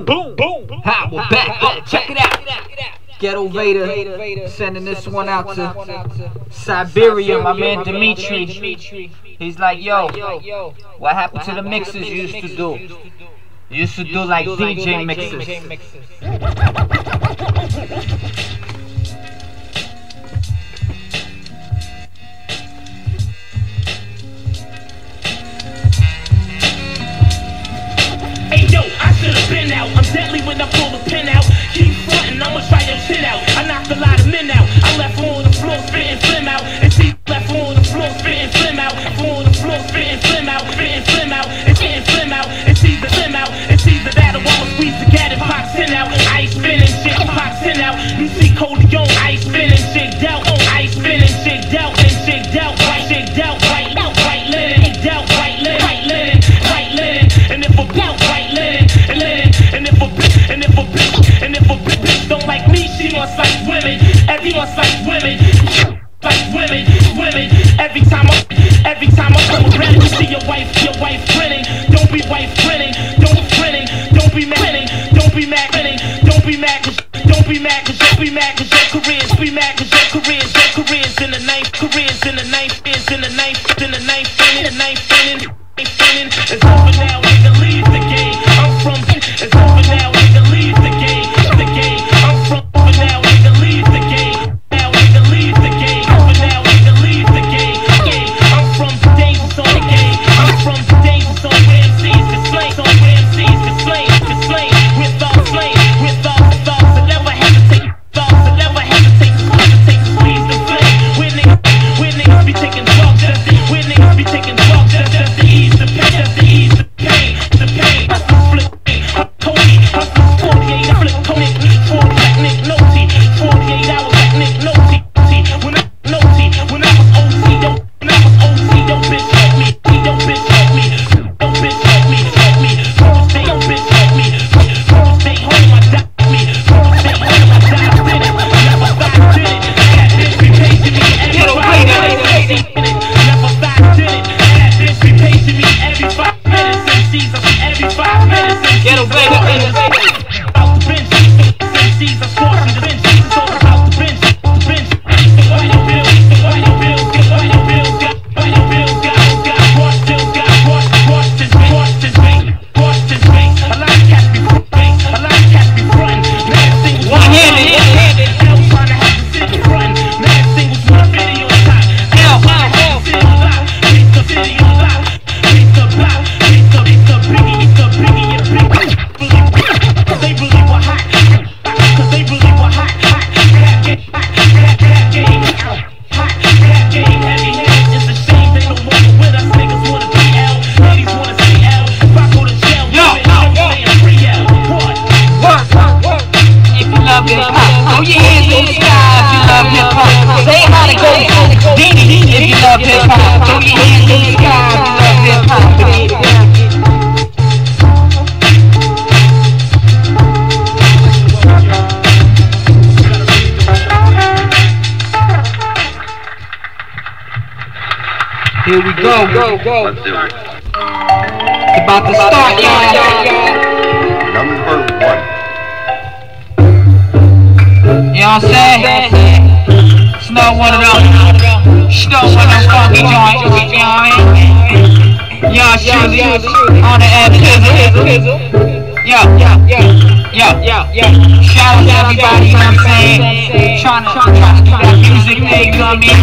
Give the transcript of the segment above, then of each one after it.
boom, boom. Ha, we're back. Oh, check it out. Ghetto Vader sending this one out to Siberia, my man Dimitri. He's like, yo, what happened to the mixes you used to do? You used to do like DJ mixes. Hey yo, I should've been out. I'm deadly when I pull the pin out. Keep frontin', I'ma try your shit out. I knocked a lot of men out. I left on the floor spittin' slim out. And she left on the floor spittin' slim out. On the floor spittin' slim out, spittin' slim out, and spittin' slim out. And she's the slim out. And she's the that I'ma squeeze the gat and pop sin out. Ice spinning shit, pop sin out. You see Coleon, ice spinning shit out. Oh, ice spinning shit out and shit out, right shit out, right out, right linen, out, right linen, right linen, right linen. And if a out, right linen, and linen, and if a bitch, and if a bitch, and if a bitch don't like me, she must like women. Everyone like women. Like women. Every time I come around, you see your wife grinning. Don't be wife grinning, don't be grinning, don't be mad, don't be mad, don't be mad, don't be mad, cause your careers, be mad, cause your careers in the ninth, careers in the ninth, in the ninth, it's over now, nigga, leave the game. I'm from, it's over now, nigga, leave the game. I'm from, over now, nigga, leave the game. Now, nigga, leave the game. Over now, nigga, leave the game. I'm from dangerous on the game. I'm from dangerous on Ramses, the slain, on Ramses, the slain, with all slain, with all thoughts, I never hesitate, to squeeze the flame. When niggas be taking drugs, just to ease the pain, the pain, I flip pain, Tony, I flip 48, I flip Tony, 48 hours like Nick Nolte, when I was OT, don't bitch help me, don't bitch help me, first day, don't bitch help me, first day home, I die me, first day home, I die, did it, never thought did it, that bitch be paging me, everybody, never thought did it, that bitch be paging me every 5 minutes, MCs, every 5 minutes, Ghetto Vader in the out the bench, MCs, I'm squashing the bench, it's all about the bench, why your bills, got washed this bait, a lot of cats be frontin', mad singles, one-handed, L trying to have the city frontin', mad singles with a video top, L trying to have the city lock, beat the video lock, beat the block, beat the biggie, and biggie, they really were hot, cause they really were hot, rap game, heavy heads, it's a shame they don't walk with us, niggas wanna be L, ladies wanna see L, if I go to jail, I'm saying free L, work. If you love hip hop, throw your hands in the sky. If you love hip hop, say how to go. Dini, if you love hip hop, throw your hands in the sky. If you love hip hop, here we go. Let's do it. It's about to start, y'all. Number 1. You know what I'm saying? It's not one of them funky joints, you know what I mean? Young Shizzy on the Pizzle. Yo. Shout out to everybody, you know what I'm saying? Trying to do that music thing, you know what I mean?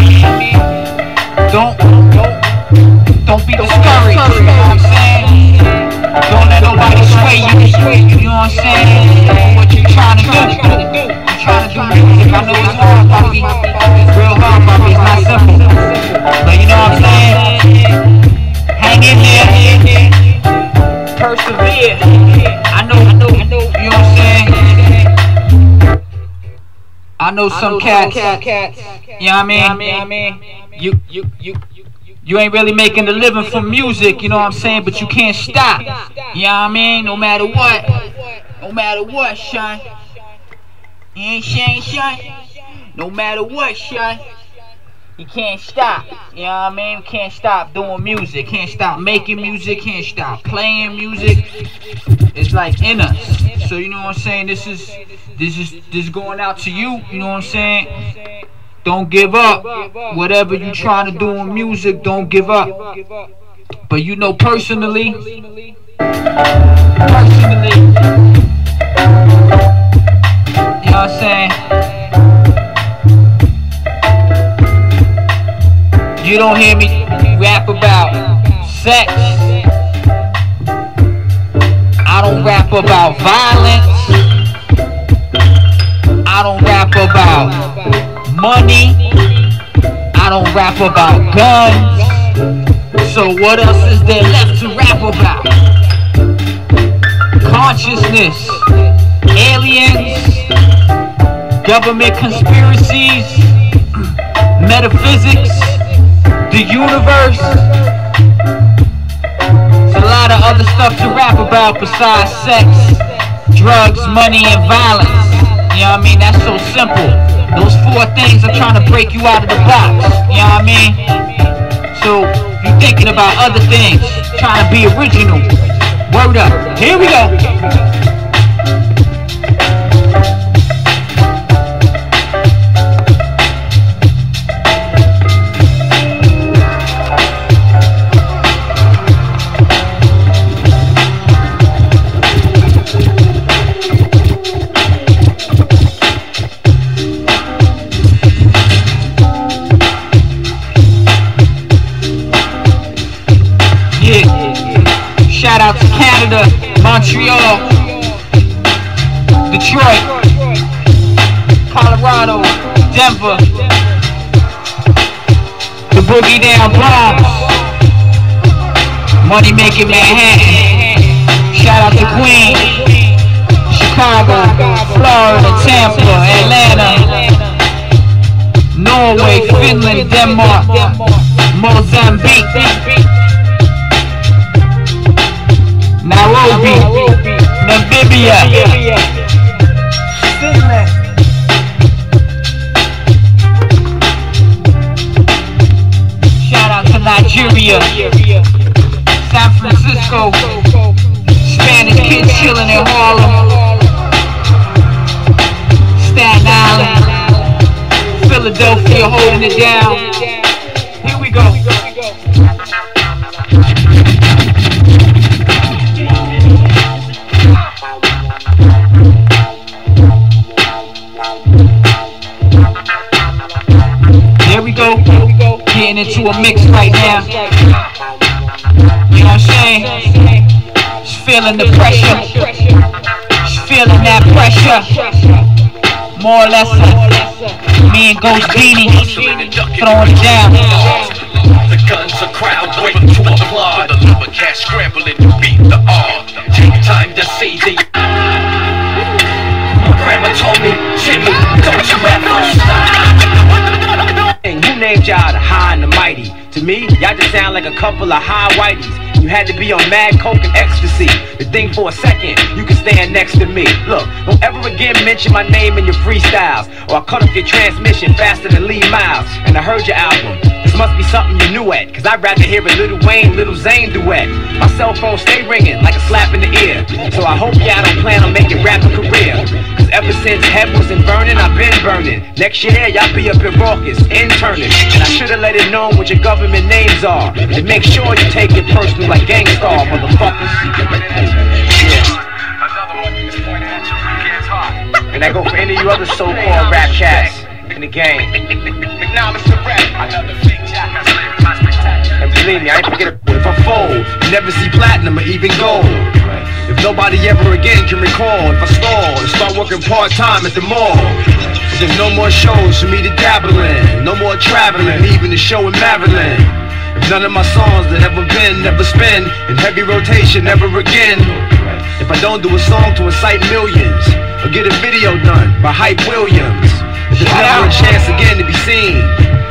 Don't be discouraged, you know what I'm saying? Don't let nobody sway you, you know what I'm saying? What you trying to do? You trying to do music, I know it's hard, Poppy. It's real hard, Poppy, it's not simple. But you know what I'm saying? Hang in there, persevere. I know, you know what I'm saying? I know some cats, you know what I mean? You ain't really making a living from music, you know what I'm saying? But you can't stop, you know what I mean? No matter what, son. You ain't shine. No matter what, son. You can't stop, you know what I mean? Can't stop doing music, can't stop making music, can't stop playing music. It's like in us. So you know what I'm saying, this is going out to you, you know what I'm saying? Don't give up. Whatever you trying to do in music, don't give up. But you know, personally, you know what I'm saying? You don't hear me rap about sex. I don't rap about violence. I don't rap about money. I don't rap about guns. So what else is there left to rap about? Consciousness, aliens, government conspiracies, metaphysics, the universe. There's a lot of other stuff to rap about besides sex, drugs, money, and violence. You know what I mean? That's so simple. Those 4 things are trying to break you out of the box. You know what I mean? So you're thinking about other things, trying to be original. Word up. Here we go. Shout out to Canada, Montreal, Detroit, Colorado, Denver, the Boogie Down Bronx, Money Making Manhattan. Shout out to Queens, Chicago, Florida, Tampa, Atlanta, Norway, Finland, Denmark, Mozambique, Nairobi, Namibia, Finland. Shout out to Nigeria, San Francisco, Spanish kids chilling in Harlem, Staten Island, Philadelphia holding it down. Here we go. Here we go, getting into a mix right now. You know what I'm saying? Just feeling the pressure. Just feeling that pressure. More or less, me and Ghost Beanie throwing it down. The guns are crowd waiting to applaud. The liver cat scrambling to beat the odds. Take time to say the. My grandma told me, Jimmy, don't you ever stop. And you named y'all the high and the mighty. To me, y'all just sound like a couple of high whiteys. You had to be on mad coke and ecstasy to think for a second you can stand next to me. Look, don't ever again mention my name in your freestyles, or I'll cut off your transmission faster than Lee Miles. And I heard your album. This must be something you knew at, cause I'd rather hear a Lil Wayne, Lil Zane duet. My cell phone stay ringing like a slap in the ear. So I hope y'all don't plan on making rap a career. Cause ever since Head wasn't burning, I've been burning. Next year, y'all be up in Raucous, interning. And I should've let it know what your government names are. And make sure you take it personal like Gangstar, motherfuckers. Yeah. And I go for any of you other so-called rap cats in the game. And believe me, I ain't forget if I fold, you never see platinum or even gold. If nobody ever again can recall, if I stall and start working part-time at the mall. There's no more shows for me to dabble in, no more traveling, even the show in Maryland. If none of my songs that ever been, never spin in heavy rotation ever again. If I don't do a song to incite millions, or get a video done by Hype Williams, if there's never a chance again to be seen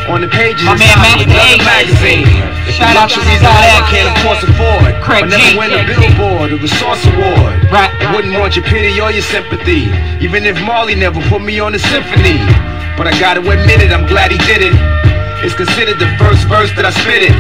on the pages of another magazine. If the luxuries I can't of course afford, I never win a Billboard or the Source Award. I wouldn't want your pity or your sympathy, even if Marley never put me on the symphony. But I gotta admit it, I'm glad he did it. It's considered the first verse that I spit it.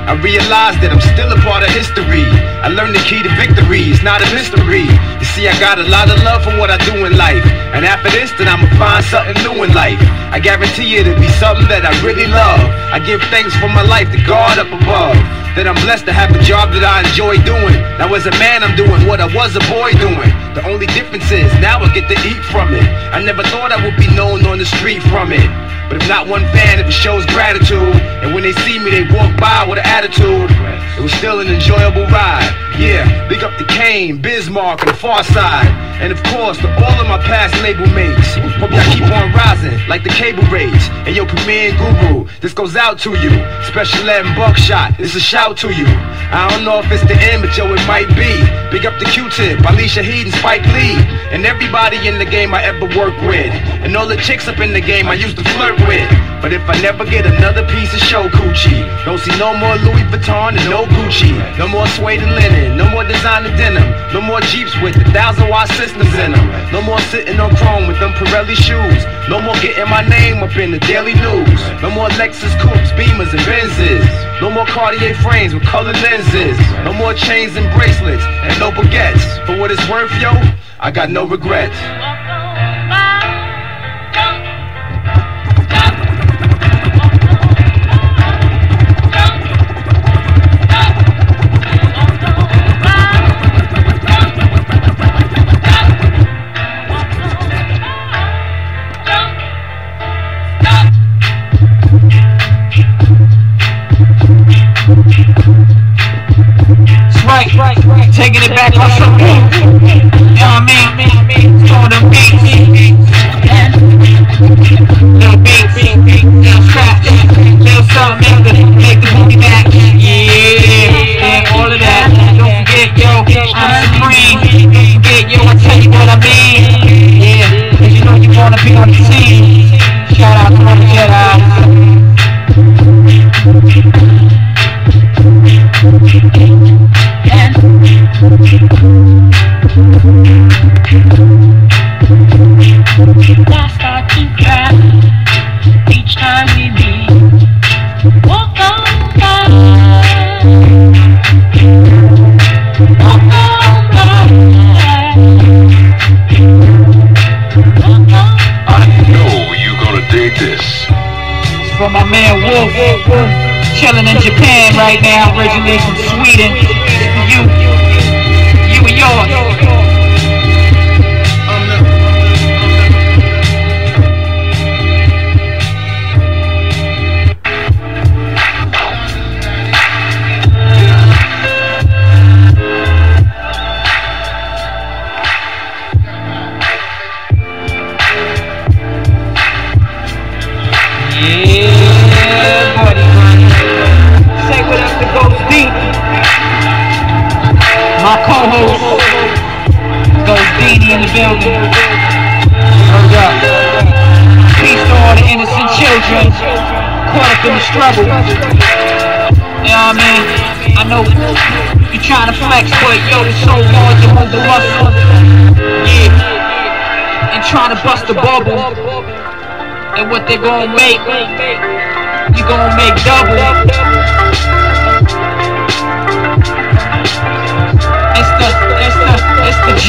I realized that I'm still a part of history. I learned the key to victory, it's not a mystery. You see, See, I got a lot of love for what I do in life, and after this, then I'ma find something new in life. I guarantee you it'll be something that I really love. I give thanks for my life to God up above, that I'm blessed to have a job that I enjoy doing. Now as a man, I'm doing what I was a boy doing. The only difference is now I get to eat from it. I never thought I would be known on the street from it, but if not one fan, if it shows gratitude, and when they see me, they walk by with an attitude, it was still an enjoyable ride. Yeah, big up to Kane, Bismarck, and the Far Side, and of course to all of my past label mates. Hope y'all keep on rising like the cable rates. And yo, Premier and Guru, this goes out to you. Special Ed and Buckshot, this a shout to you. I don't know if it's the end, but yo, it might be. Big up to Q-Tip, Alicia Heed, and Spike Lee, and everybody in the game I ever worked with, and all the chicks up in the game I used to flirt with. But if I never get another piece of show coochie, don't see no more Louis Vuitton and no Gucci, no more suede and linen, no more designer denim, no more Jeeps with 1,000-watt systems in them, no more sitting on chrome with them Pirelli shoes, no more getting my name up in the daily news, no more Lexus coupes, Beamers and Benzes, no more Cartier frames with colored lenses, no more chains and bracelets and no baguettes. For what it's worth, yo, I got no regrets. Right, taking it back on some beat. You know what I mean? Throwing them beats. Little beats, little scratch, little something, make the booty back. Yeah, all of that. Don't forget, yo, I'm supreme. Don't forget, yo, I tell you what I mean. Yeah, cause you know you wanna be on the scene. Shout out to all the Jedi. I start to cry each time we meet. Walk on by, walk on by. I know you're gonna dig this. It's for my man Wolf, chilling in Japan right now, originally from Sweden. You and yours. My co-host, Ghost Dini in the building. Hold up. Peace to all the innocent children caught up in the struggle. You know what I mean? I know you trying to flex, but yo, it's so hard to move the muscle. Yeah. And trying to bust the bubble. And what they gonna make, you gonna make double. It's the G,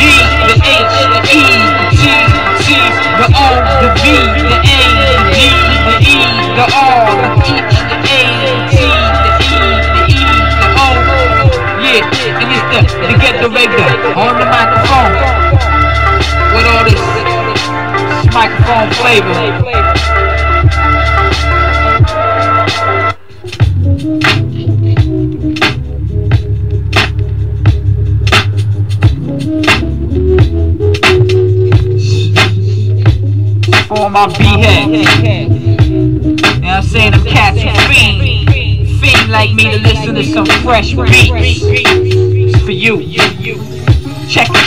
the H, the E, the T, the T, the O, the V, the A, the D, the E, the R, the H, the A, the T, the E, the E, the O. Yeah, and it's the Ghetto Vader on the microphone with all this microphone flavor. For my B-head, you know what I'm saying, them cats who fiend like me to listen to some fresh beats. It's for you. Check it.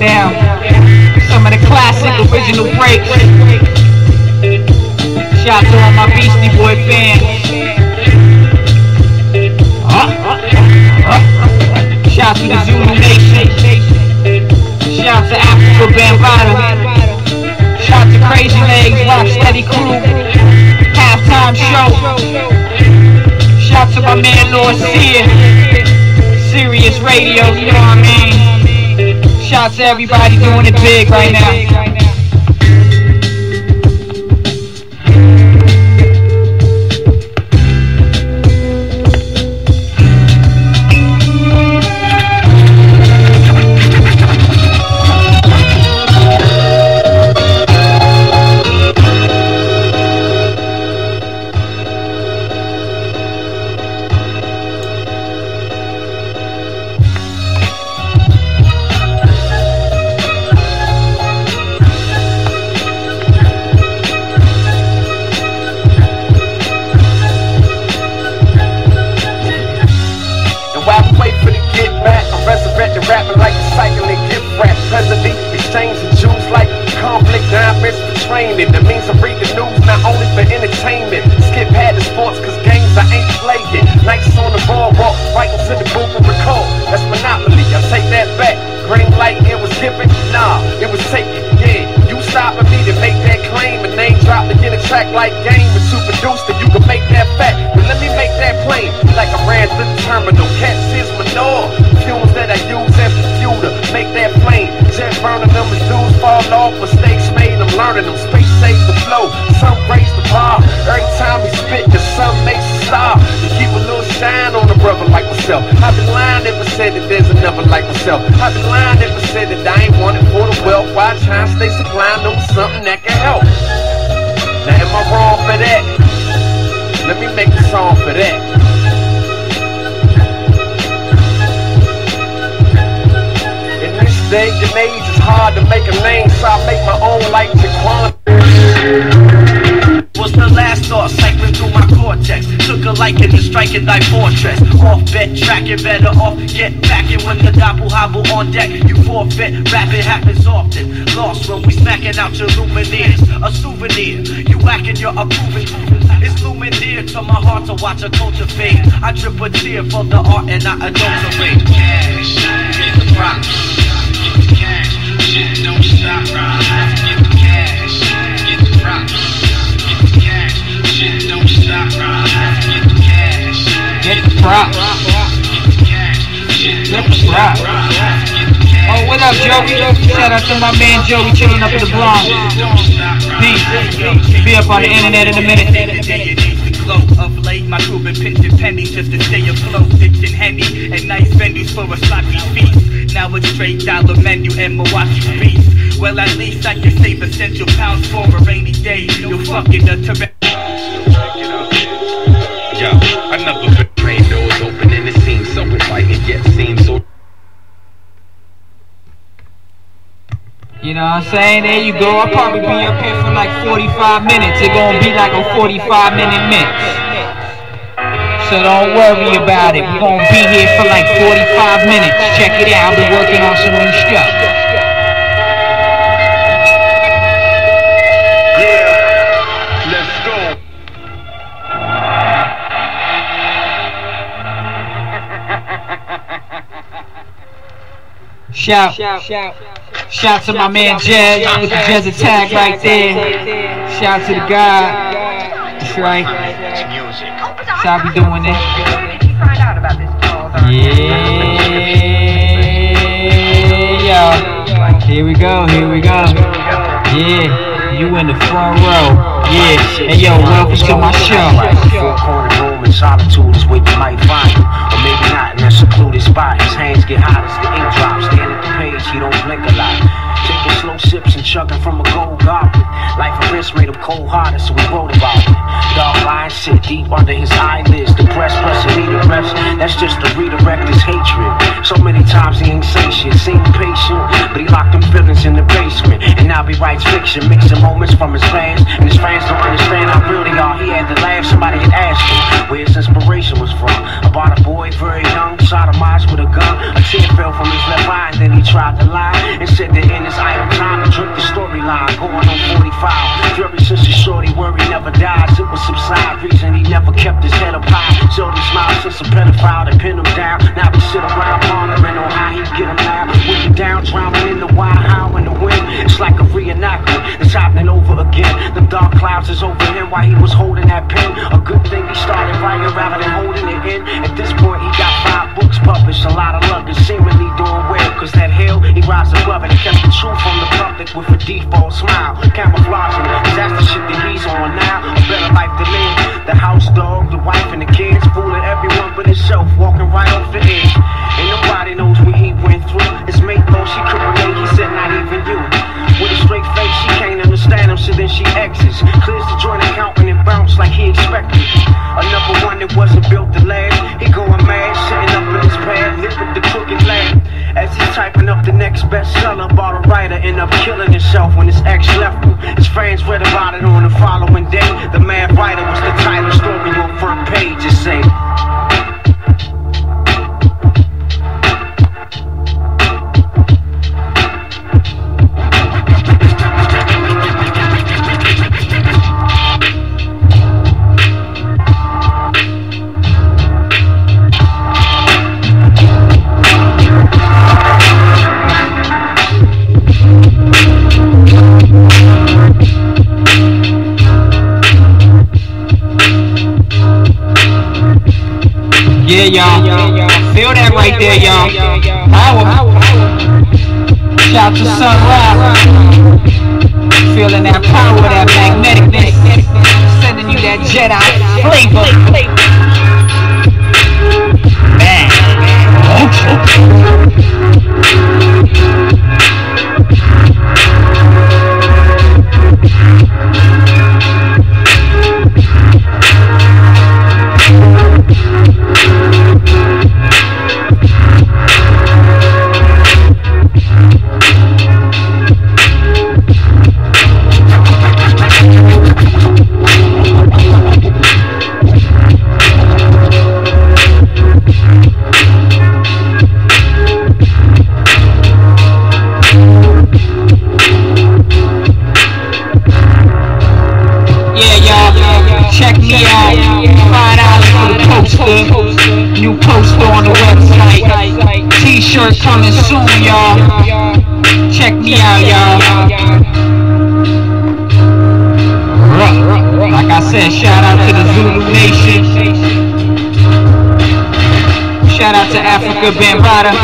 down some of the classic original breaks. Shout out to all my Beastie Boy fans. Shout out to the Zulu Nation. Shout out to Africa Bambaataa. Shout out to Crazy Legs, Rocksteady Crew, Halftime Show. Shout out to my man Lord Sear, Sirius Radio, you know what I mean? Shout out to everybody doing it big right now. That means I read the news not only for entertainment. Skip past the sports cause games I ain't playing. Nights on the boardwalk, right into the booth and record. That's monopoly, I take that back. Green light, it was given, nah, it was taken, yeah. You stopping me to make that claim. A name drop to get a track like game. But to produce that you can make that fact. But let me make that plain. Like I ran through the terminal, cats is manure. Fumes that I use as a fuel to make that flame. Jet burning them as dudes fall off. Mistakes made, I'm learning them. Space saves the flow, sun raise the bar. Every time he spit, the sun makes a star. To keep a little shine on a brother like myself. I've been lying if I said that there's another like myself. I've been lying if I said that I ain't wanted for the wealth. Why try and stay supplying them with something that can help? Now am I wrong for that? Let me make a song for that. In this day and age, it's hard to make a name, so I make my own like Jaquan. Was the last thought cycling through my cortex. Took a liking to striking thy fortress. Off bet, tracking better off, get back in when the doppel hobble on deck. You forfeit, rapping happens often. Lost when we smacking out your lumineers. A souvenir, you whacking your approving. It's looming dear to my heart to watch a culture fade. I drip a tear for the art and I adulterate. Cash, get the props, get the cash. Shit don't stop, right? Get the cash, get the props. Shit don't stop, right? Get the cash. Get the props. Get the props. Oh, what up, Joey? Shout out to my man Joey chilling up in the Bronx. Peace. Be up on the internet in a minute. Of late, my crew been pinching pennies just to stay afloat, ditching Henny and nice venues for a sloppy feast. Now it's straight dollar menu and Milwaukee beef. Well, at least I can save essential pounds for a rainy day. You're fucking the Tibet. Yo, I never been trained doors open and it seems so inviting yet seems so. You know what I'm saying? There you go. I'll probably be up here for like 45 minutes. It's gonna be like a 45-minute mix. So don't worry about it. We're gonna be here for like 45 minutes. Check it out. I've been working on some new stuff. Yeah, let's go. Shout to my man Jazz with the Jazzy tag right there. Shout to the guy. That's right. That's how we doing it. Yeah, here we go. Yeah, you in the front row. Yeah, hey yo, welcome to my show. Four-cornered room in solitude is where you might find him. Or maybe not in a secluded spot. His hands get hot as the ink drops. Stand at the page, he don't blink a lot. Taking slow sips and chugging from a gold goblet. Life and risk made him cold-hearted, so we wrote about it. Dark lines sit deep under his eyelids. Depressed, pressing me to rest. That's just to redirect his hatred. So many times he ain't say shit, seemed patient, but he locked them feelings in the basement. And now he writes fiction, mixing moments from his past, and his fans don't understand how real they are. He had to laugh, somebody had asked him where his inspiration was from. About a boy very young, sodomized with a gun. A tear fell from his left eye, and then he tried to lie and said that in his idle time to drink the storyline. Going on 45, fury since his shorty worry never dies. It was subside, reason he never kept his head up high. Shorty smiled since a pedophile that pinned him down. Now we sit around pondering on how he get him now. When you down, drowning in the wild, how in the wind. It's like a reenactment, it's happening over again. The dark clouds is over him while he was holding that pen. A good thing he started writing rather than holding it in. At this point he got 5 books published, a lot of luggage, seemingly doing well. Cause that hell, he rises above it. He kept the truth from the public with a default smile, camouflaging it, cause that's the shit that he's on now. A better life to live. The house dog, the wife and the kids, fooling everyone but himself, walking right off the edge. And nobody knows what he went through. His mate thought she could relate, he said not even you. With a straight face, she can't understand him, so then she exits. Clears the joint account and it bounced like he expected. Another one that wasn't built to last. He going mad, sitting up in his pad, lit with the crooked lamp. As he's typing up the next bestseller, about a writer end up killing himself when his ex left him. His fans read about it on the following day. The Mad Writer was the title, story on front page, it say. Yeah, y'all. Feel that right there, y'all. Power. Shout to Sunrise. Feeling that power, that magneticness. Sending you that Jedi flavor. Man. Check me out, $5 for the poster. New poster on the website. T-shirt coming soon, y'all. Check me out, y'all. Like I said, shout out to the Zulu Nation. Shout out to Africa Bambaataa.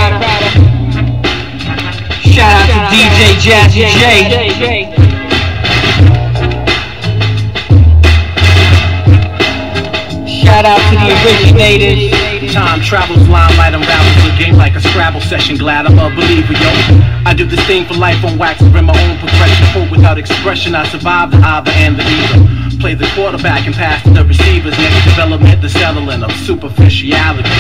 Shout out to DJ Jazzy J. Shout out to the originators. Time travels, limelight unravels the game like a Scrabble session. Glad I'm a believer, yo. I do this thing for life on wax, in my own progression. Hope without expression, I survive the either and the either. Play the quarterback and pass to the receivers. Next development, the settling of superficiality.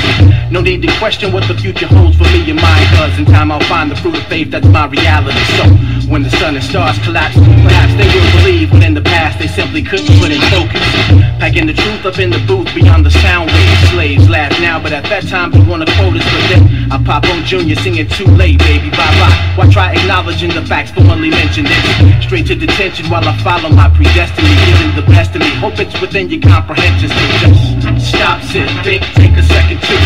No need to question what the future holds for me and mine, cause in time I'll find the fruit of faith, that's my reality. So, when the sun and stars collapse, perhaps they will believe when in the past they simply couldn't put in focus. Packing the truth up in the booth beyond the sound waves. Slaves laugh now, but at that time they wanna quote us, but then I pop on Junior singing too late, baby, bye-bye. Why try acknowledging the facts formerly mentioned? It's straight to detention while I follow my predestiny, giving the best of me. Hope it's within your comprehension, so just stop, sit, think, take a second to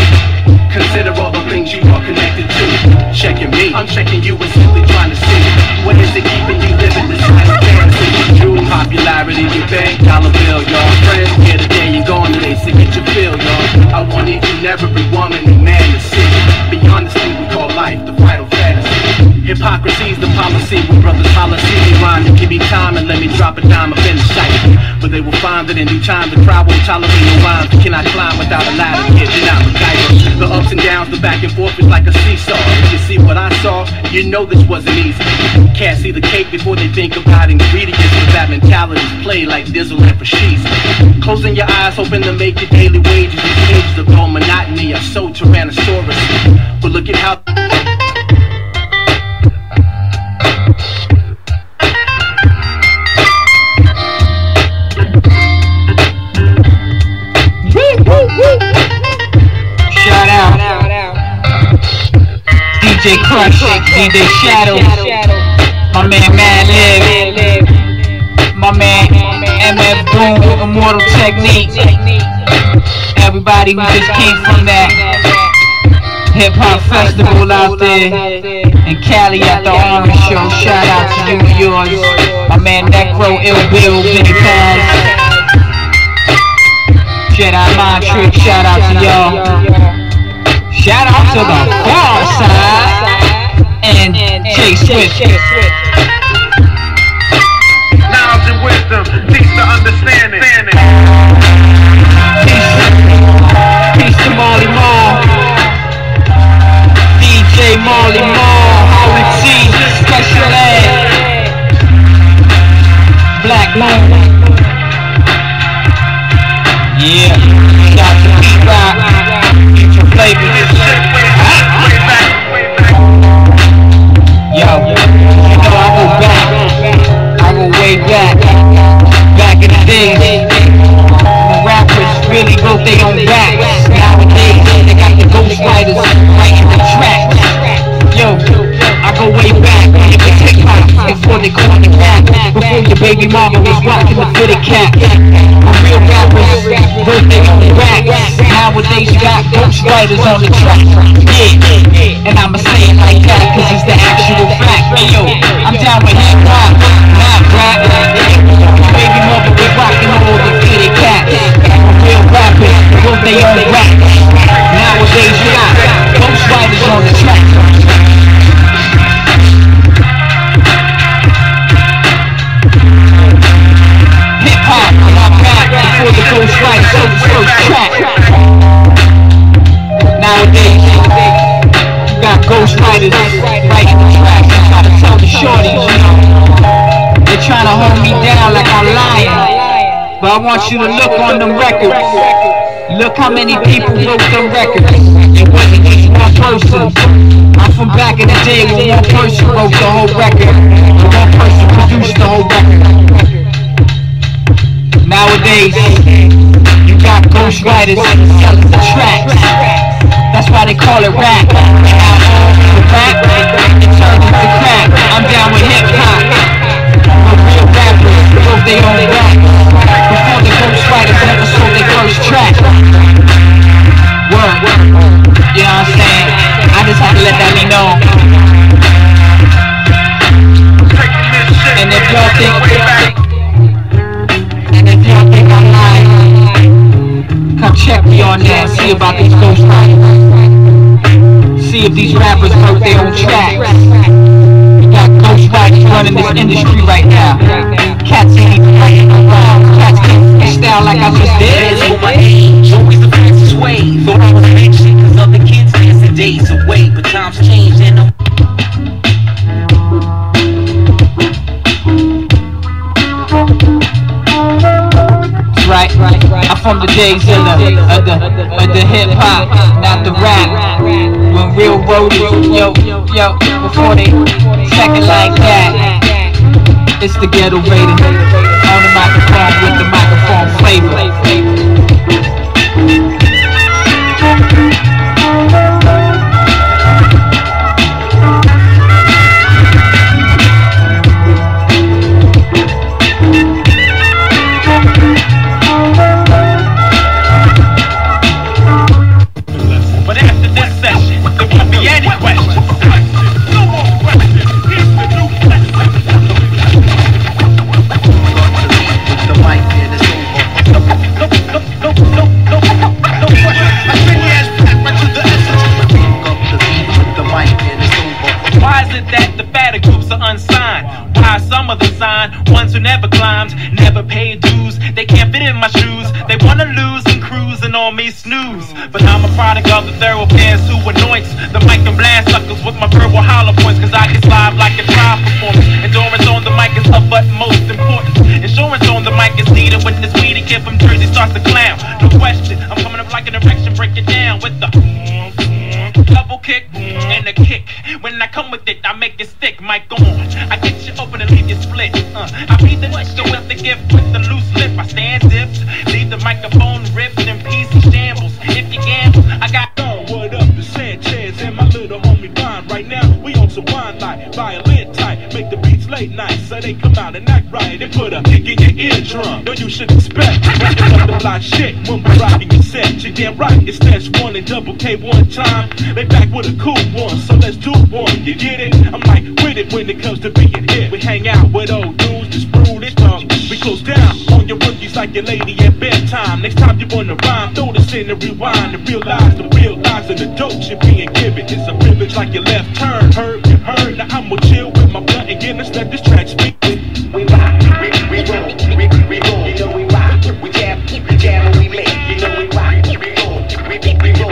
consider all the things you are connected to. Checking me, I'm checking you and simply trying to see what is it keeping you living this kind of fantasy. True popularity, your bank dollar bill, y'all. Friends here today and gone today, so get your fill, y'all. I want each and every woman and man to see beyond this thing we call life, the final fantasy. Hypocrisy's the policy when brothers policy me rhyme and give me time and let me drop a dime up in the sight. But they will find that in due time the crowd won't tolerate no rhymes. You cannot climb without a ladder, kid, you're not MacGyver. The ups and downs, the back and forth is like a seesaw. If you see what I saw, you know this wasn't easy. Can't see the cake before they think about ingredients, but that mentality's play like Dizzle and Fashiz. Closing your eyes, hoping to make your daily wages. These pages of dull monotony are so Tyrannosaurus. But look at how DJ Crush, DJ Shadow, my man Madlib, my man MF Boom, Immortal Technique, everybody who just came from that hip hop festival out there in Cali at the Orange Show. Shout out to you and yours, my man Necro, Ill Bill, Vinny Paz, Jedi Matrix. Shout out to y'all. Shout out to the Far Side and J Swift. Knowledge and wisdom, teach the understanding. Peace to Marley Marl, DJ Marley Marl, Howard T, Special Ed, Black Moon. Yeah, shout to P-Rock, Future Flavor. Yo, you know I go back, I go way back in the days when rappers really wrote their own raps. Nowadays, they got the ghostwriters writing the tracks. Yo, I go way back when it was hip-hop, before they called it rap, before your baby mama was rocking the fitted cap. When real rappers wrote their own raps, nowadays you got ghostwriters on the track. Yeah, and I'ma say it like that cause it's the actual fact. Hey yo, I'm down with hip-hop, not rap. Baby mama was rocking all the fitted caps. Real rappers wrote their own raps. Nowadays you got ghostwriters on the track. Hip-hop, not rap, before the ghostwriters wrote the first track. Nowadays, you got ghostwriters writing the tracks and try to tell the shorties, you know. They're trying to hold me down like I'm lying. But I want you to look on them records. Look how many people wrote them records. It wasn't just one person. I'm from back in the day when one person wrote the whole record. And one person produced the whole record. Nowadays, you got ghostwriters selling the tracks. That's why they call it rap. And now the rap, it turns into crack. I'm down with hip-hop. But real rappers wrote their own rap before the ghostwriters ever sold their first track. Word, you know what I'm saying? I just had to let that be known. And if y'all think I'm lying, come check me on that. See about these ghostwriters. See if these rappers wrote their own tracks. We got ghostwriters running this industry right now. Cats ain't even writing no rhymes. Cats can't freestyle like I just did. My age, always the fastest way. Thought I was ancient cause other kids dancing days away. But times changed and Right. I'm from the days of the hip hop, not the rap. When real roadies, yo, before they second like that. It's the Ghetto Vader on the microphone with the microphone flavor. Ones who never climbed, never paid dues. They can't fit in my shoes. They wanna lose and cruising on me snooze. But I'm a product of the thoroughfares who anoints the mic and blast suckers with my verbal hollow points. Cause I get live like a trial performance. Endurance on the mic is of utmost importance. Insurance on the mic is needed when this weedy kid from Jersey starts to clown. No question, I'm coming up like an erection, break it down with the double kick and a kick. When I come with it, I make it stick. Mic on, I get you open and leave you split. I be the so with the gift with the loose lip. I stand dipped, leave the microphone ripped in pieces shambles. If you gamble, I got what up, the Sanchez and my little homie Bond. mind. Right now, we on some wine light, violin tight, make the beats late night, so they come out and act right. They put a kick in your eardrum, no you should expect. Rapping up the block shit when we rocking your set. You damn right, it's Dash 1 and Double K one time. They back with a cool one, so let's do one. You get it? I'm like with it when it comes to being hit. We hang out with old dudes, just brew this tongue. We close down on your rookies like your lady at bedtime. Next time you wanna rhyme, throw this in and rewind and realize the real lies of the dope shit being given. It's a privilege like your left turn. Heard, you heard. Now I'ma chill with my blunt and let's let this track speak. We rock, we roll, we roll. You know we rock, we jam and we make. You know we rock, we roll, we roll,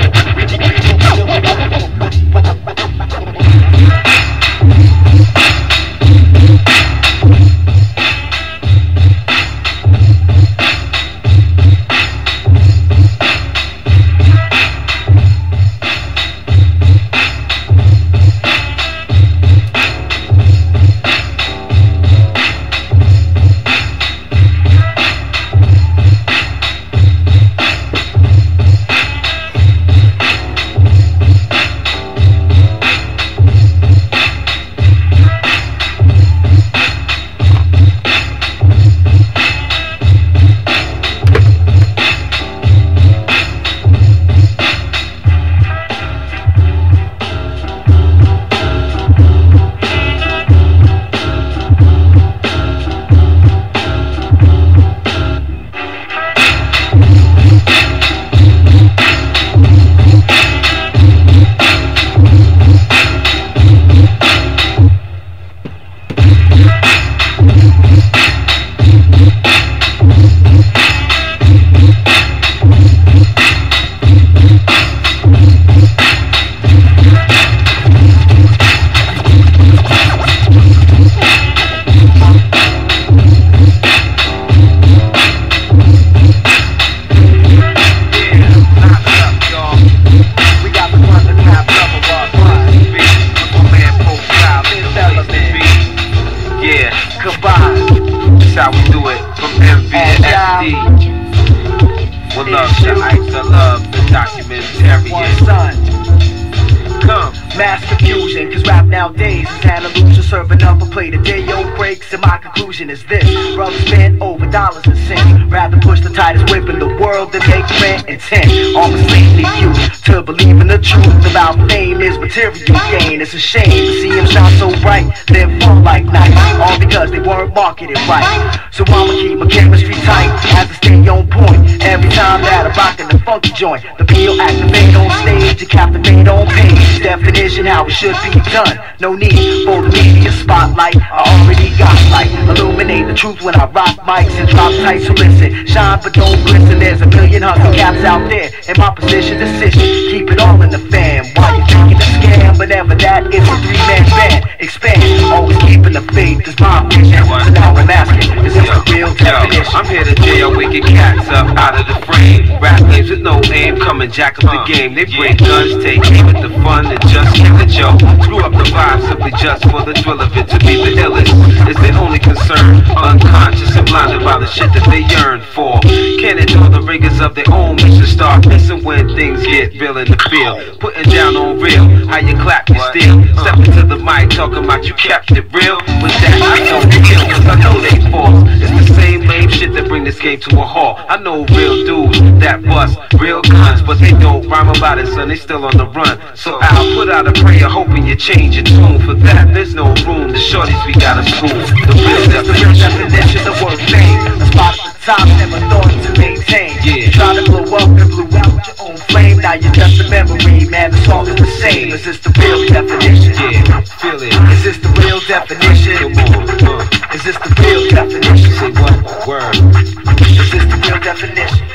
is this. Brothers spent over dollars and cents, rather push the tightest whip in the world than make rent and tent. Almost lead you to believe in the truth about fame is material gain. It's a shame to see them shine so bright, then fall like night, all because they weren't marketed right. So I'ma keep my chemistry tight, have to stay on point every time that I rock in the funky joint. The peel activate on stage, and captivate on page. Definition how it should be done. No need for the media spotlight. I already got light. Illuminate the truth when I rock mics and drop tight. So listen, shine but don't glisten. There's a million hustle caps out there. In my position, decision, keep it all in the fan. While you're thinking a scam, but never that, it's a three-man band. Expand, always keeping the faith. Is my vision. So now I'm asking, is this the real definition? I'm here to jail wicked cats up out of the frame. Rap names with no aim, come and jack up the game. They bring guns, take aim at the fun, and just kill it, yo. Screw up the vibe simply just for the thrill of it. To be the illest is their only concern. Unconscious and blinded by the shit that they yearn for. Can't endure the rigors of their own mission. Start missing when things get real in the field. Putting down on real, how you clap your steel. Step into the mic, talking about you kept it real. With that, I know they kill, cause I know they false. It's the same lame shit that bring this game to a halt. I know real dudes that bust real guns, but they don't rhyme about it, son, they still on the run. So I'll put out a prayer, hoping you change your tune. For that, there's no room, the shorties we gotta school. The real definition of word fame. A spot at the top, never thought to maintain. You try to blow up and blew out your own flame. Now you're just a memory, man, the song is the same. Is this the real definition? Yeah, feel it. Is this the real definition? Come on, is this the real definition? Say what? Word. Is this the real definition?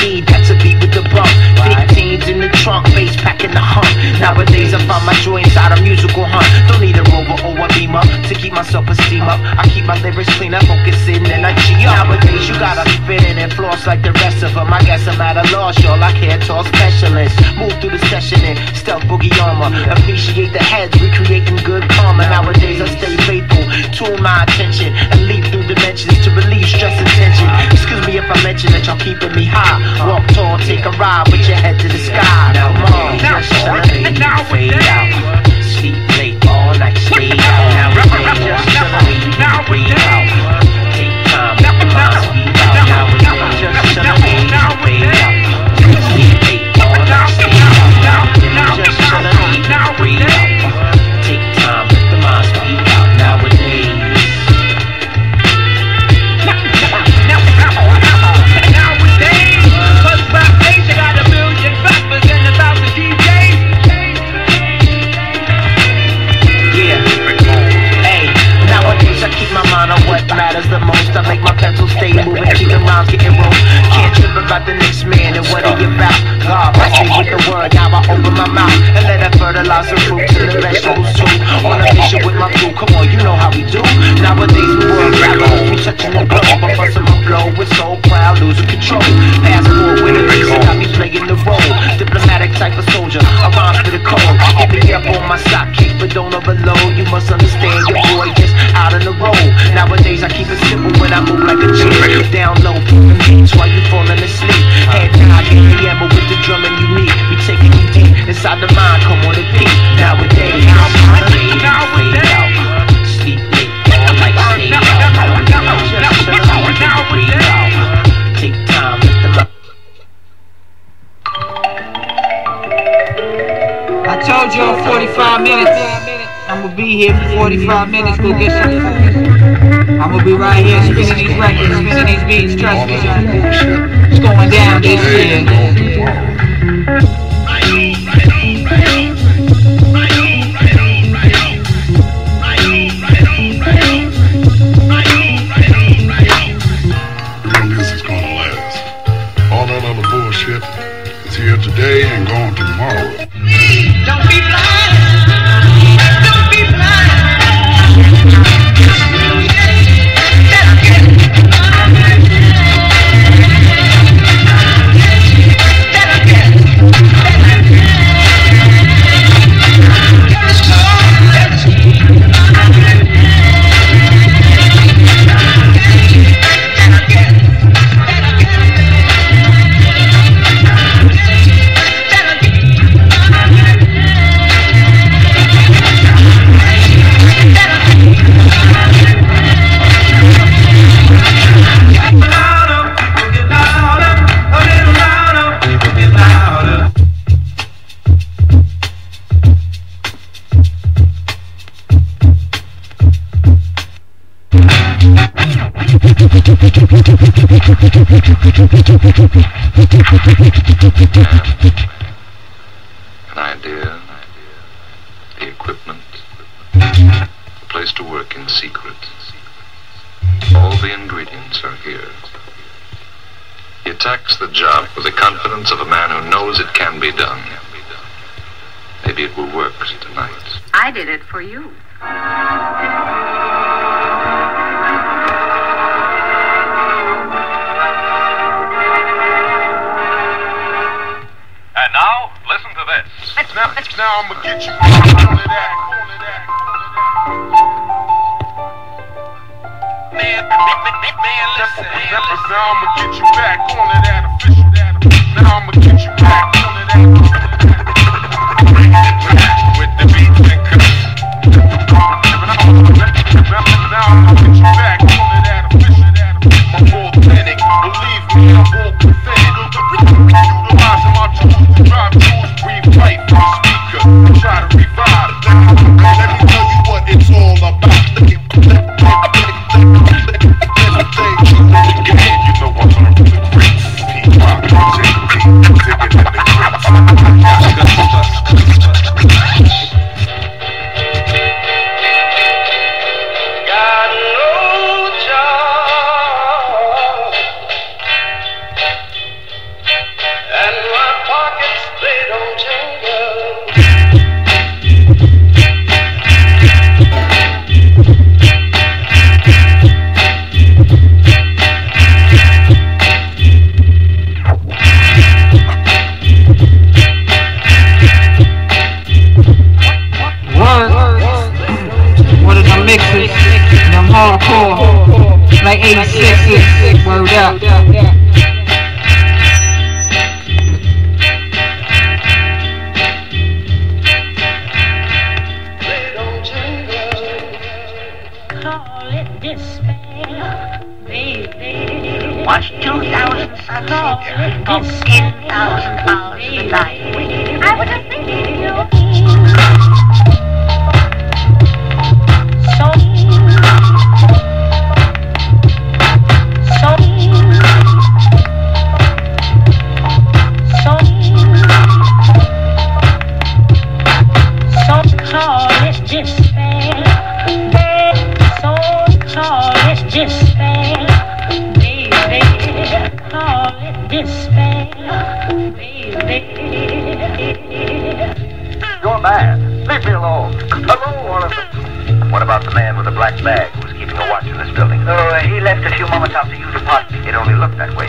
need, that's a beat with the bump. Big teams in the trunk, bass packing the hump. Nowadays I find my joy inside a musical hunt. Don't need a Rover or a Beamer to keep my self-esteem up. I keep my lyrics cleaner, focusing and I G up. Nowadays you gotta fit in and floss like the rest of them. I guess I'm at a loss, y'all. I can't talk specialist. Move through the session in stealth boogie armor. Appreciate the heads, recreating good karma. Nowadays I stay faithful, tune my attention and leap through dimensions to relieve stress and tension. Excuse me if I mention that y'all keeping me high. Walk tall, take a ride with your head to the sky. Now mom, just celebrate, fade out. Sleep late all night, stay out. Nowadays just celebrate, fade out. Take time, let the mind speed out. Nowadays just celebrate, fade out. Sleep late all night, stay out. Nowadays just celebrate, fade out. Take time, let the mind speed out. Nowadays. What matters the most, I make my pencil stay moving, keeping rhymes getting rolled. Can't trip about the next man and what he about. God, bless me with the word, now I open my mouth and let it fertilize the fruits and the vegetables too. On a mission with my crew, come on, you know how we do. Nowadays we world rappers, we touching the globe, but busting my flow with so proud, losing control. Passport with a reason, I be playing the role. Diplomatic type of soldier, I rhyme for the code. Hit me up on my sock kick, but don't overload. You must understand your boy gets out on the road. Nowadays I keep it simple when I move like a G. Down low, beats while you falling asleep. Head down, get the ammo with the drumming you need. We taking you deep inside the mind, come on and peep. Nowadays, fade out. Sleep late, all night, stay out. Just celebrate, fade out. Take time, let the love. I told you in 45 minutes. I'ma be here for 45 minutes, go get some food. I'ma be right here spinning these records, spinning these beats, trust me, son. It's going down this year. Real music's gonna last. All that other bullshit is here today and gone tomorrow. Don't be blind. An idea, the equipment, the place to work in secret. All the ingredients are here. He attacks the job with the confidence of a man who knows it can be done. Maybe it will work tonight. I did it for you. And now, listen to this. Now I'ma get you on that. Man, listen. Now I'ma get you back on that official. Now I'ma get you back on that. With the beats and cuts. Now I'ma get you back on that official. I'm authentic, believe me, I'm all pathetic. Utilizing my tools to drive tools, breathe right from the speaker. Try to revive. Let me tell you what it's all about. You know I learned from the greats. 86ers. Word up. Call it despair, baby. Watch 2,000 sunsets from 10,000 hours of the night. I was just thinking of you. Call it despair, so call it despair, baby. Call it despair, baby. You're mad. Leave me alone. Hello, one of them. What about the man with the black bag who was keeping a watch in this building? Oh, he left a few moments after you departed. It only looked that way.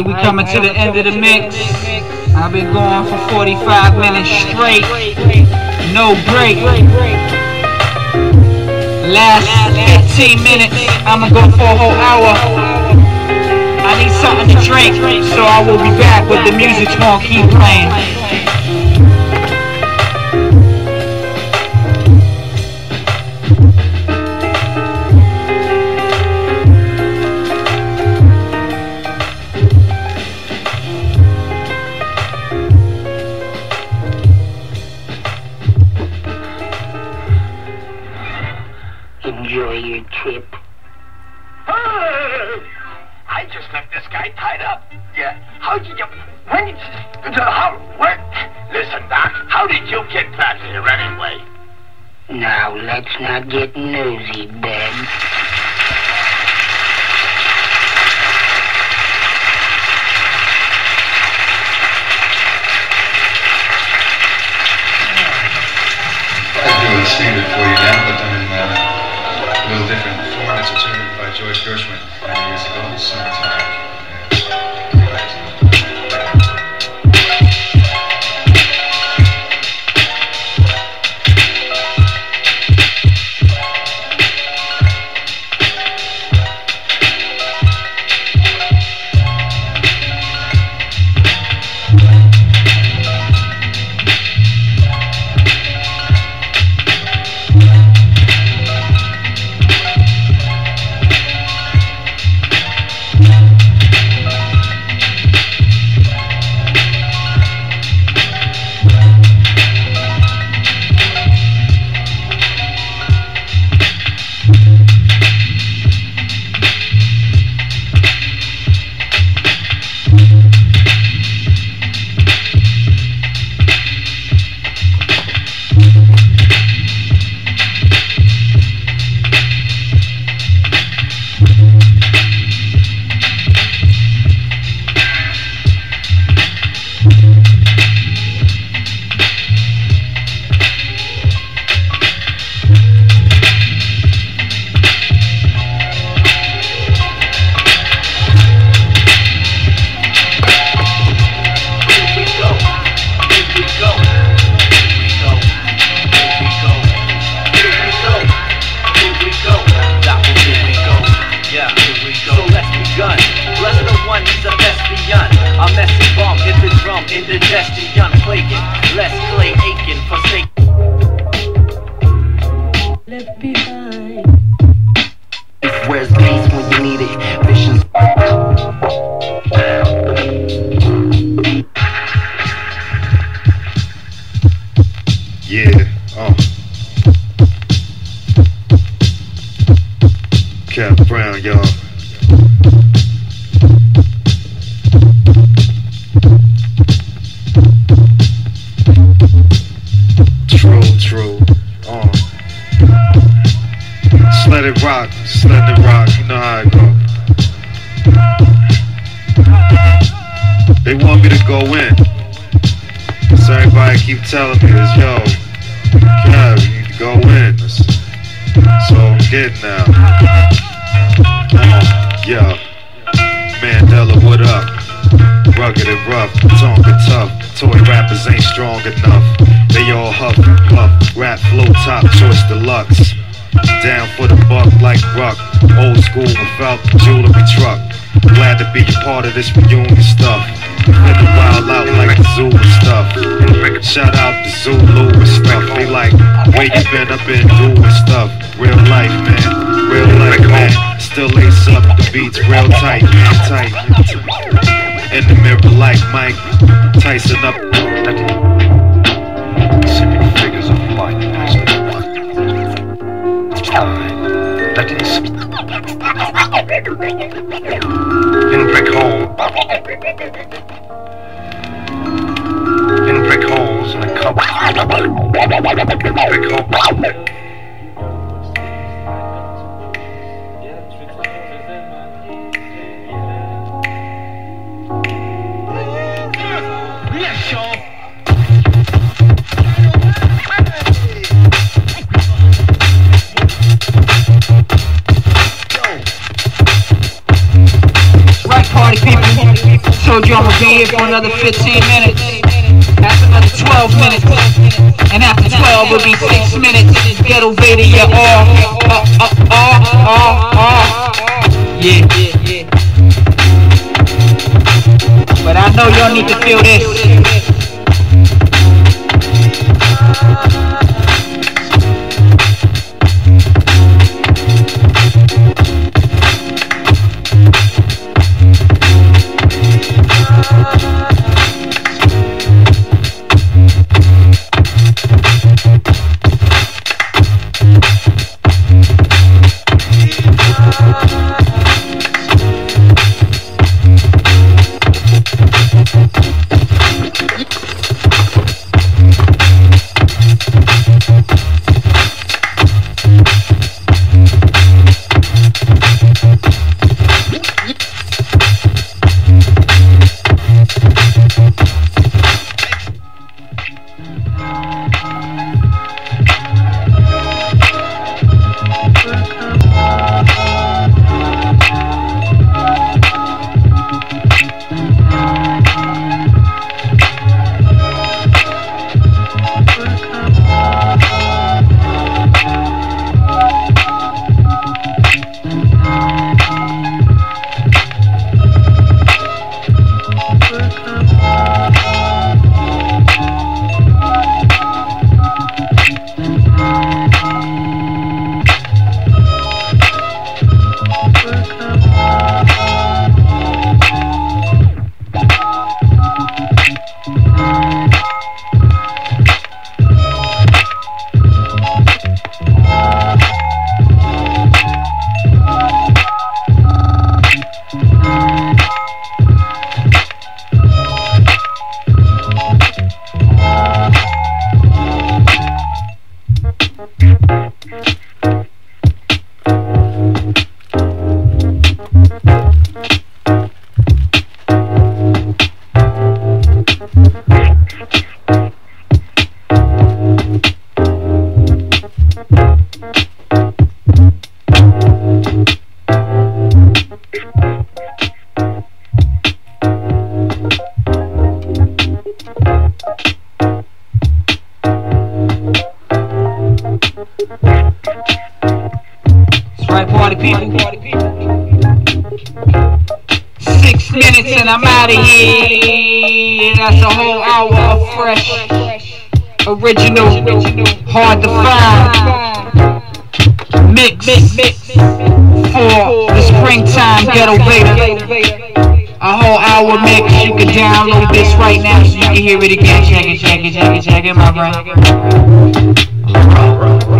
We coming to the end of the mix. I've been going for 45 minutes straight, no break. Last 15 minutes, I'ma go for a whole hour. I need something to drink, so I will be back, but the music's gonna keep playing. Enjoy your trip. I just left this guy tied up. Yeah. How did you... When did you... How... Where... Listen, Doc. How did you get back here anyway? Now, let's not get nosy, bud. I'll do a standard for you now, but done in a little different form. It's observed by George Gershwin many years ago, Summertime. Cap Brown, y'all. True. Let it rock, you know how it go. They want me to go in, so everybody keep telling me this, yo, Kev, you need to go in. So I'm getting now. Yeah, Mandela, what up? Rugged and rough, Tonka tough. Toy rappers ain't strong enough. They all huff and puff. Rap flow top choice deluxe. Down for the buck like Ruck. Old school without the jewelry truck. Glad to be a part of this reunion stuff. Let the wild out like the zoo and stuff. Shout out to Zulu and stuff. They like, where you been? I've been doing stuff. Real life, man. Real life, man. Still lace up the beats real tight, man. Tight. In the mirror like Mike Tyson up. Sipping figures of light past the time. That is in brick holes in a cupboard. Brick hole. Told you I'm gonna be here for another 15 minutes. After another 12 minutes. And after 12 will be 6 minutes. Ghetto Vader, yeah, yeah. But I know y'all need to feel this. people. 6 minutes and I'm out of here. That's a whole hour of fresh, original, hard to find mix for the springtime Ghetto Vader. A whole hour mix. You can download this right now so you can hear it again. Check it, my friend.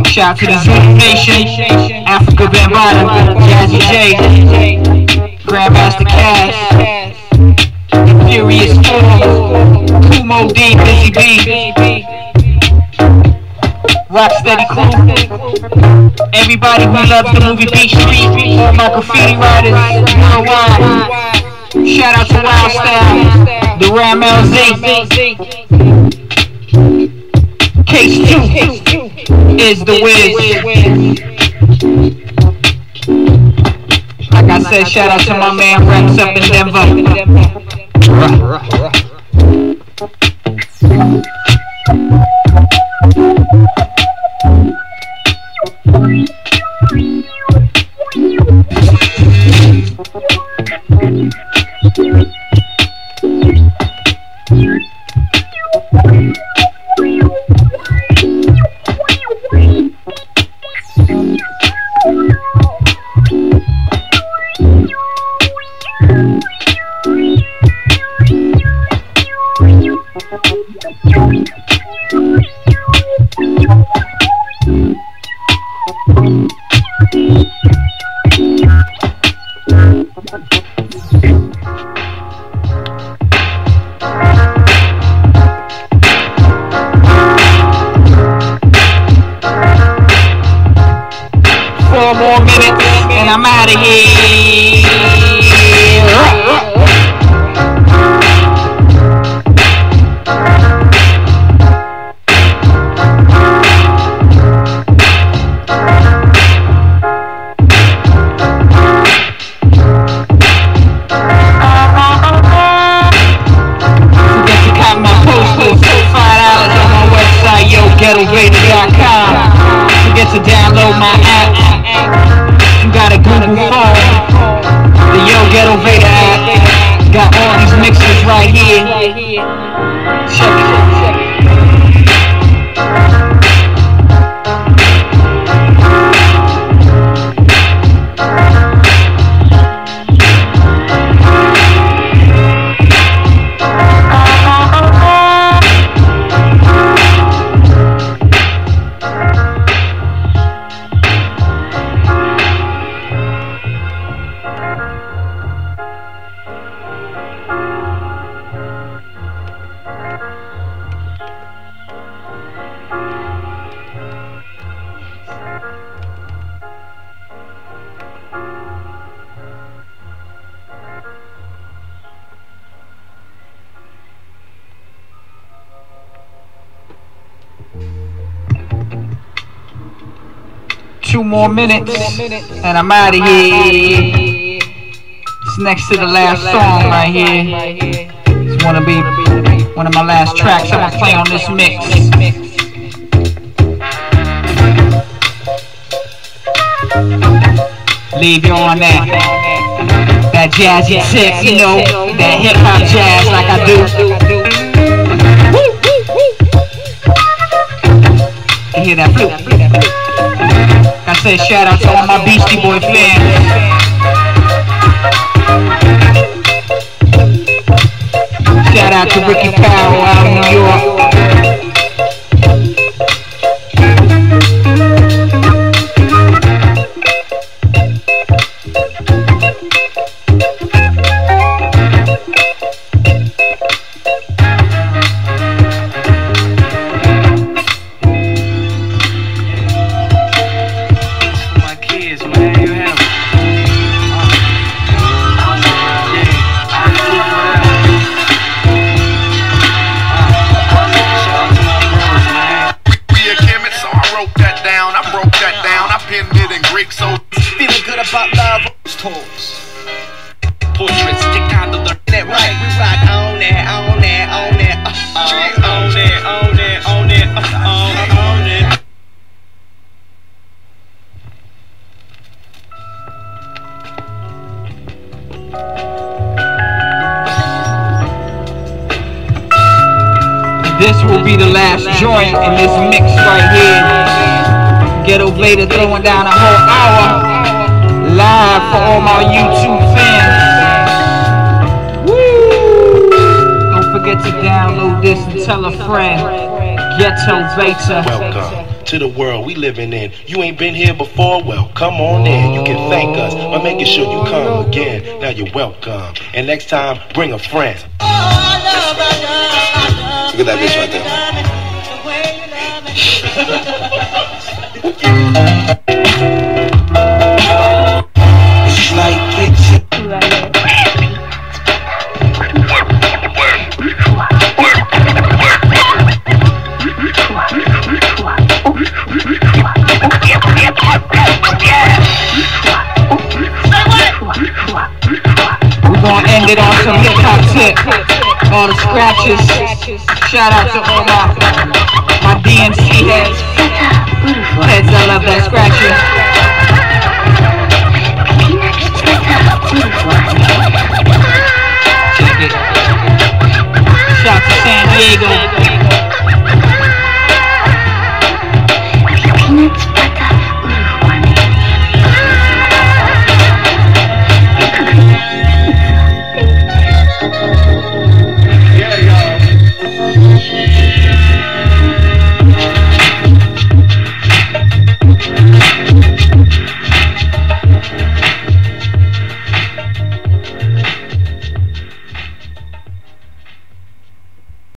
Shout out to the Zulu Nation, Africa Bambaataa, Jazzy J, Grandmaster Cash, Furious Form, Kumo D, Busy B, Rocksteady Crew, everybody who loves the movie Beat Street, all my graffiti writers worldwide. Shout out to Wild Style, the Ram LZ, Case 2 is the Wiz. Like I said, shout out to my man Rex up in Denver. I'm out of here. Forget to cop my posters, $5 on my website, GhettoVader.com. Forget to download my app. You got a Google phone, the Ghetto Vader app. Got all these mixes right here. Check it. Two more minutes, and I'm out of here. It's next to the last song right here. It's gonna be one of my last tracks I'm gonna play on this mix. Leave you on that jazzy tip, you know, that hip hop jazz like I do. You hear that flute? I say shout out to all my Beastie Boy fans. Shout out to Ricky Powell out in New York. This will be the last joint in this mix right here. Ghetto Vader throwing down a whole hour live for all my YouTube fans. forget to download this and tell a friend. Ghetto Vader. Welcome to the world we living in. You ain't been here before? Well, come on in. You can thank us by making sure you come again. Now you're welcome. And next time, bring a friend. Look at that bitch right there. It's like it's We're gonna end it on some hip-hop tip. All the scratches. Shout out to all my DMC heads. Heads that love that scratching. Check it. Shout out to San Diego.